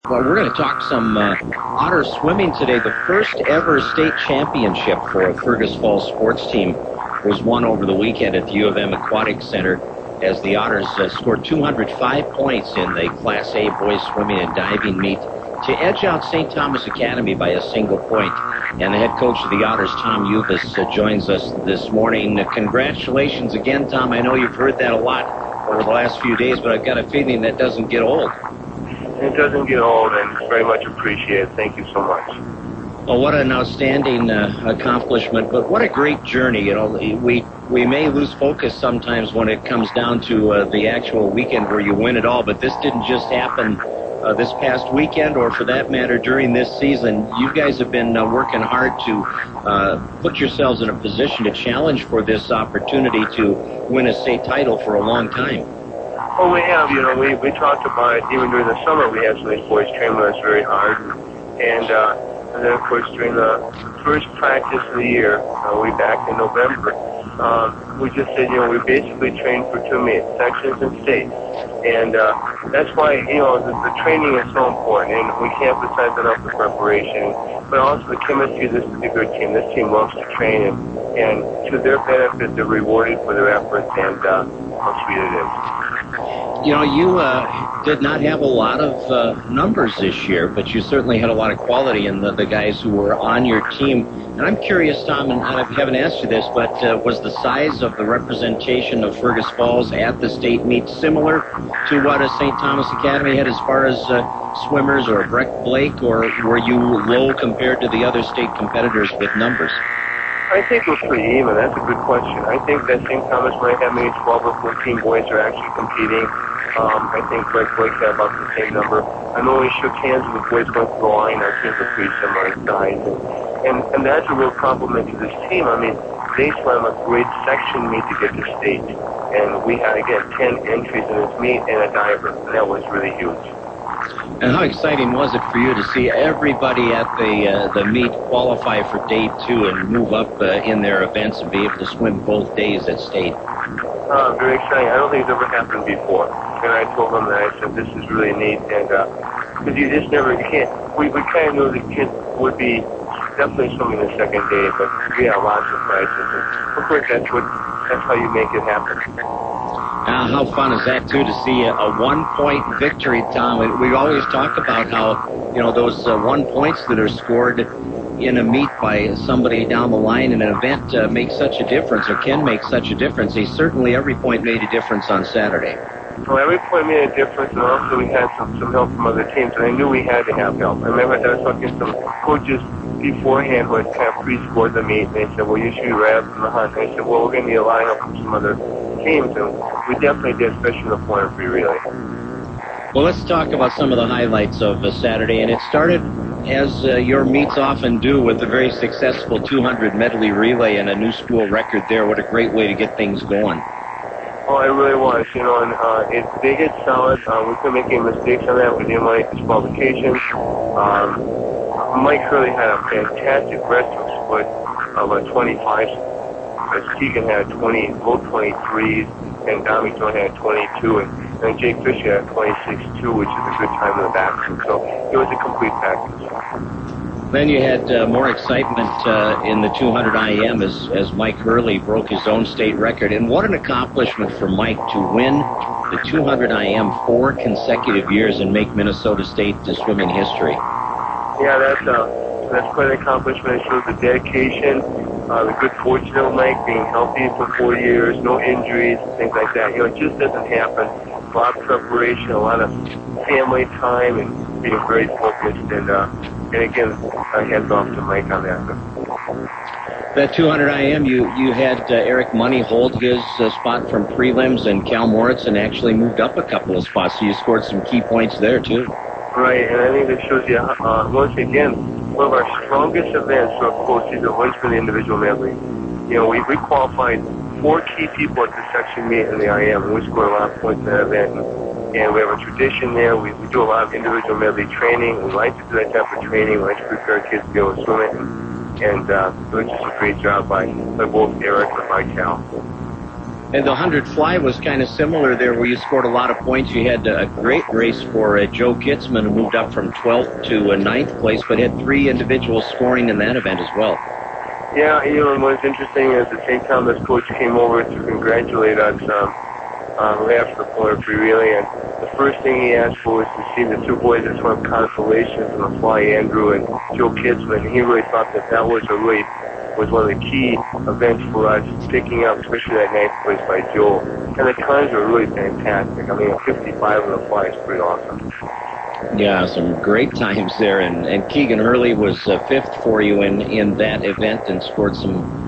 Well, we're going to talk some Otter swimming today. The first ever state championship for a Fergus Falls sports team was won over the weekend at the U of M Aquatic Center as the Otters scored 205 points in the Class A boys swimming and diving meet to edge out St. Thomas Academy by a single point. And the head coach of the Otters, Tom Uvaas, joins us this morning. Congratulations again, Tom. I know you've heard that a lot over the last few days, but I've got a feeling that doesn't get old. It doesn't get old, and it's very much appreciated. Thank you so much. Well, what an outstanding accomplishment, but what a great journey. You know, we may lose focus sometimes when it comes down to the actual weekend where you win it all, but this didn't just happen this past weekend, or for that matter during this season. You guys have been working hard to put yourselves in a position to challenge for this opportunity to win a state title for a long time. Well, we have, you know, we talked about it even during the summer. We had some of these boys train with us very hard, and then of course during the first practice of the year, way back in November, we just said, you know, we basically trained for 2 meets, sections and states, and that's why, you know, the training is so important, and we can't emphasize enough the preparation, but also the chemistry of this particular team. This team loves to train, and to their benefit, they're rewarded for their efforts, and how sweet it is. You know, you did not have a lot of numbers this year, but you certainly had a lot of quality in the guys who were on your team. And I'm curious, Tom, and I haven't asked you this, but was the size of the representation of Fergus Falls at the state meet similar to what a St. Thomas Academy had as far as swimmers or Breck Blake, or were you low compared to the other state competitors with numbers? I think it was pretty even. That's a good question. I think that St. Thomas might have maybe 12 or 14 boys are actually competing. I think Breck Blake had about the same number. I know we shook hands with the boys going to the line. Our teams are pretty similar in size. And that's a real compliment to this team. I mean, they swam a great section meet to get to state. And we had, again, 10 entries in this meet and a diver. And that was really huge. And how exciting was it for you to see everybody at the meet qualify for day 2 and move up in their events and be able to swim both days at state? Very exciting. I don't think it's ever happened before. And I told them that, I said, this is really neat. And because you just never, you can't, we kind of knew the kids would be definitely swimming the second day, but we had lots of prizes. And of course, that's how you make it happen. How fun is that, too, to see a 1-point victory, Tom? We always talk about how, you know, those 1 points that are scored in a meet by somebody down the line in an event make such a difference, or can make such a difference. Certainly every point made a difference on Saturday. Well, every point made a difference, and also we had some help from other teams, and I knew we had to have help. I remember I was talking to some coaches beforehand who had kind of pre-scored the meet, and they said, well, you should be right up in the hunt. And I said, well, we're going to need a lineup from some other teams, and we definitely did, especially in the 400 free relay. Well, let's talk about some of the highlights of Saturday, and it started, as your meets often do, with a very successful 200 medley relay and a new school record there. What a great way to get things going. Oh, it really was, you know, and they get solid. We couldn't make any mistakes on that. We didn't like disqualifications. Mike Hurley had a fantastic breaststroke split of a 25. Keegan had 20, low 23s, and Domington had 22, and Jake Fisher had 26.2, which is a good time in the bathroom. So it was a complete package. Then you had more excitement in the 200 IM as Mike Hurley broke his own state record. And what an accomplishment for Mike to win the 200 IM 4 consecutive years and make Minnesota State swimming history. Yeah, that's quite an accomplishment. It shows the dedication, the good fortune of Mike being healthy for 4 years, no injuries, things like that. You know, it just doesn't happen. A lot of preparation, a lot of family time, and being very focused. And again, hands off to Mike on that. That 200 IM, you had Eric Money hold his spot from prelims, and Cal Moritzen actually moved up a couple of spots, so you scored some key points there, too. Right, and I think that shows you, once again, one of our strongest events for a postseason has always been the individual medley. You know, we qualified 4 key people at the section meet in the IM, and we scored a lot of points in that event. And we have a tradition there. We do a lot of individual medley training. We like to do that type of training. We like to prepare kids to be able to swim it. And it was just a great job by both Eric and by Cal. And the 100 fly was kind of similar there, where you scored a lot of points. You had a great race for Joe Kitzman, who moved up from 12th to 9th place, but had 3 individuals scoring in that event as well. Yeah, you know, and what's interesting is the St. Thomas coach came over to congratulate us after the Polar Free Relay, and the first thing he asked for was to see the 2 boys that swam constellations in the fly, Andrew and Joe Kitzman, and he really thought that was one of the key events for us, picking up, especially that 9th place by Joel. And the times were really fantastic. I mean, 55 on the fly is pretty awesome. Yeah, some great times there. And Keegan Hurley was 5th for you in that event and scored some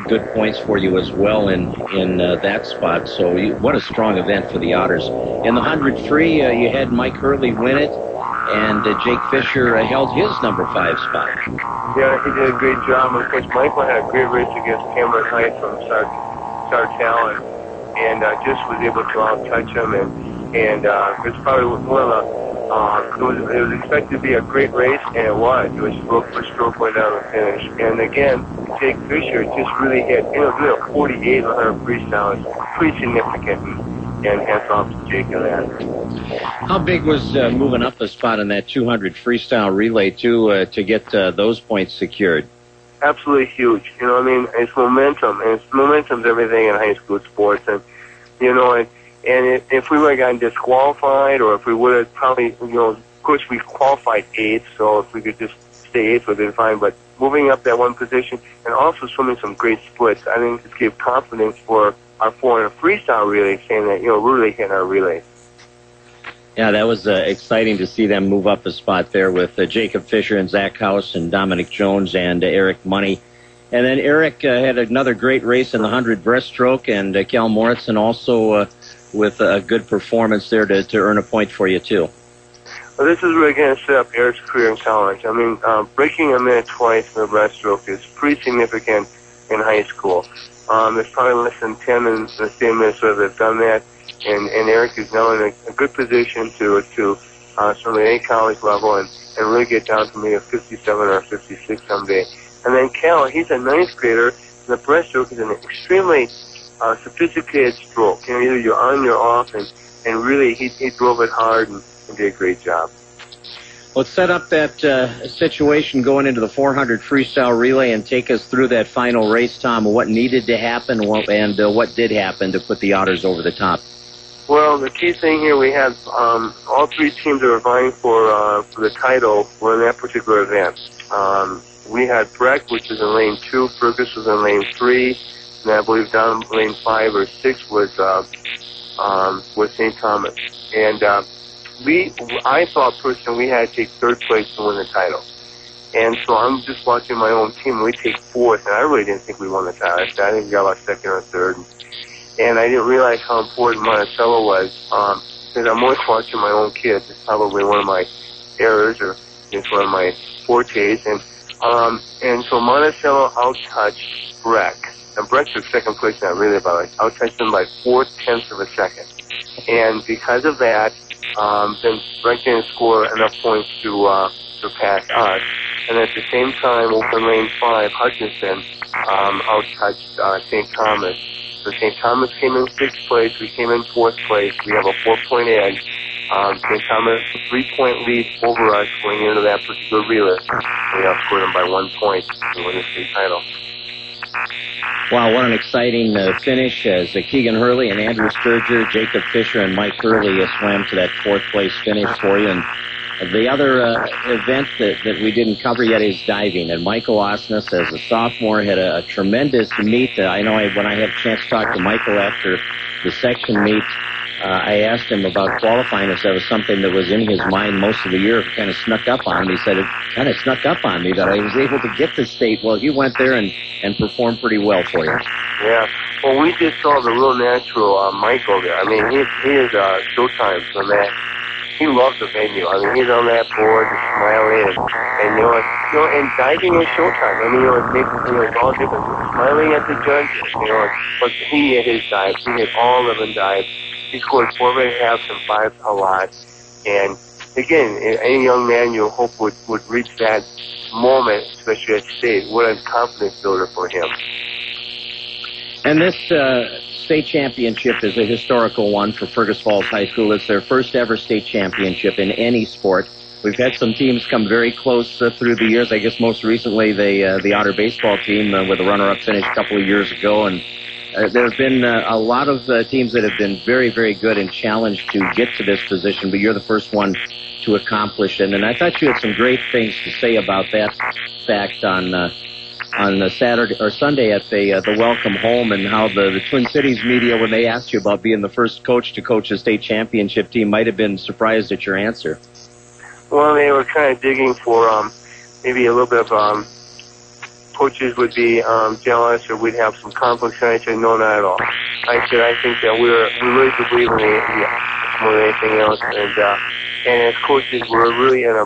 good points for you as well in that spot. So what a strong event for the Otters. In the 100 free, you had Mike Hurley win it, and Jake Fisher held his number 5 spot. Yeah, he did a great job. Of course, Michael had a great race against Cameron Height from Sartell, and just was able to out-touch him. And it's probably one of the, it was expected to be a great race, and it was. It was stroke for stroke going down the finish. And again, Jake Fisher just really hit, you know, really a 48 on her freestyle. It's pretty significant. And hats off to Jake and that. How big was moving up a spot in that 200 freestyle relay to get those points secured? Absolutely huge. You know, I mean, it's momentum, and momentum's everything in high school sports. And you know, and if we would have gotten disqualified, or if we would have probably, you know, of course we qualified 8th, so if we could just stay 8th would have been fine. But moving up that one position and also swimming some great splits, I think it gave confidence for our 400 freestyle relay, saying that, you know, we're really hitting our relays. Yeah, that was exciting to see them move up a spot there with Jacob Fisher and Zach House and Dominic Jones and Eric Money. And then Eric had another great race in the 100 breaststroke, and Cal Moritzen also with a good performance there to earn a point for you, too. Well, this is really going to set up Eric's career in college. I mean, breaking a minute twice in the breaststroke is pretty significant in high school. There's probably less than 10 in the state of Minnesota that have done that, and Eric is now in a good position to certainly any college level and really get down to maybe a 57 or a 56 someday. And then Cal, he's a 9th grader, and the breaststroke is an extremely sophisticated stroke. You know, either you're on, you're off, and really he drove it hard and did a great job. Let's set up that situation going into the 400 freestyle relay and take us through that final race, Tom. What needed to happen and what did happen to put the Otters over the top? Well, the key thing here, we had all 3 teams that were vying for the title were in that particular event. We had Breck, which was in lane 2, Fergus was in lane 3, and I believe down in lane 5 or 6 was St. Thomas. And I thought personally we had to take 3rd place to win the title. And so I'm just watching my own team. We take 4th, and I really didn't think we won the title. I think we got about 2nd or 3rd. And I didn't realize how important Monticello was, because I'm always watching my own kids. It's probably one of my errors, or it's one of my fortes. And so Monticello out-touched Breck. And Breck took 2nd place in that relay, by out-touched them by 4/10 of a second. And because of that, then Breck didn't score enough points to surpass us. And at the same time, over in lane 5, Hutchinson out-touched St. Thomas. So St. Thomas came in 6th place. We came in 4th place. We have a 4-point edge. St. Thomas, 3-point lead over us going into that particular relay. We outscored them by 1 point to win the state title. Wow, what an exciting finish as Keegan Hurley and Andrew Sturger, Jacob Fisher, and Mike Hurley swam to that 4th place finish for you. And the other event that we didn't cover yet is diving. And Michael Osnes, as a sophomore, had a tremendous meet. I know when I had a chance to talk to Michael after the section meet, I asked him about qualifying, if that was something that was in his mind most of the year. It kind of snuck up on him. He said, it kind of snuck up on me that I was able to get to state. Well, he went there and performed pretty well for you. Yeah. Well, we just saw the real natural Michael there. I mean, he is showtime from that. He loves the venue. I mean, he's on that board, just smiling, and and diving is showtime. I mean, it's all different. Smiling at the judges, but he hit his dives. He hit all 11 dives. He scored 4.5 and 5 a lot. And again, any young man you hope would reach that moment, especially at state. What a confidence builder for him. And this state championship is a historical one for Fergus Falls High School. It's their first ever state championship in any sport. We've had some teams come very close through the years. I guess most recently the Otter baseball team with a runner-up finish a couple of years ago. And there have been a lot of teams that have been very, very good and challenged to get to this position, but you're the first one to accomplish it. And I thought you had some great things to say about that fact on Saturday or Sunday at the welcome home, and how the Twin Cities media, when they asked you about being the first coach to coach a state championship team, might have been surprised at your answer. Well, they were kind of digging for maybe a little bit of coaches would be jealous, or we'd have some conflicts. And I said, no, not at all. I said, I think that we really do believe in the more than anything else, and as coaches, we're really in a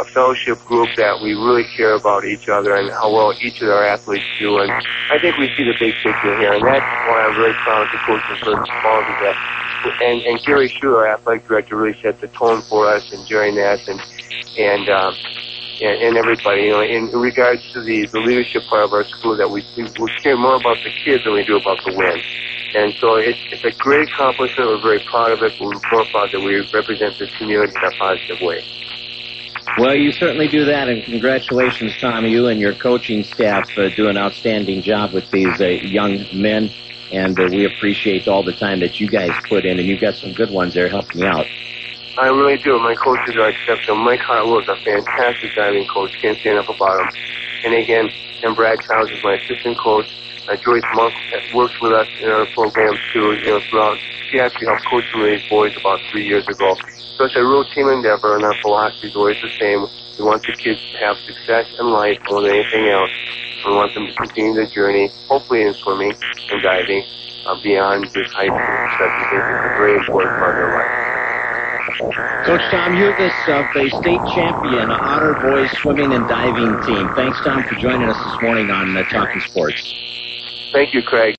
fellowship group that we really care about each other and how well each of our athletes do. And I think we see the big picture here, and that's why I'm really proud to coach in Fergus Falls, is that. And Gary Shue, our athletic director, really set the tone for us, and Jerry Nass and everybody. You know, in regards to the leadership part of our school, that we care more about the kids than we do about the win. And so it's a great accomplishment. We're very proud of it. But we're more proud that we represent this community in a positive way. Well, you certainly do that, and congratulations, Tom. You and your coaching staff do an outstanding job with these young men. And we appreciate all the time that you guys put in, and you've got some good ones there helping you out. I really do. My coaches are exceptional. Mike Hartwell is a fantastic diving coach. Can't say enough about him. And again, and Brad Childs is my assistant coach. Joyce Monk works with us in our programs too. You know, throughout. She actually helped coach some of these boys about 3 years ago. So it's a real team endeavor, and our philosophy is always the same. We want the kids to have success in life more than anything else. We want them to continue their journey, hopefully in swimming and diving, beyond just high school. Because it's a very important part of their life. Coach Tom Uvaas of the state champion Otter boys swimming and diving team. Thanks, Tom, for joining us this morning on Talkin Sports. Thank you, Craig.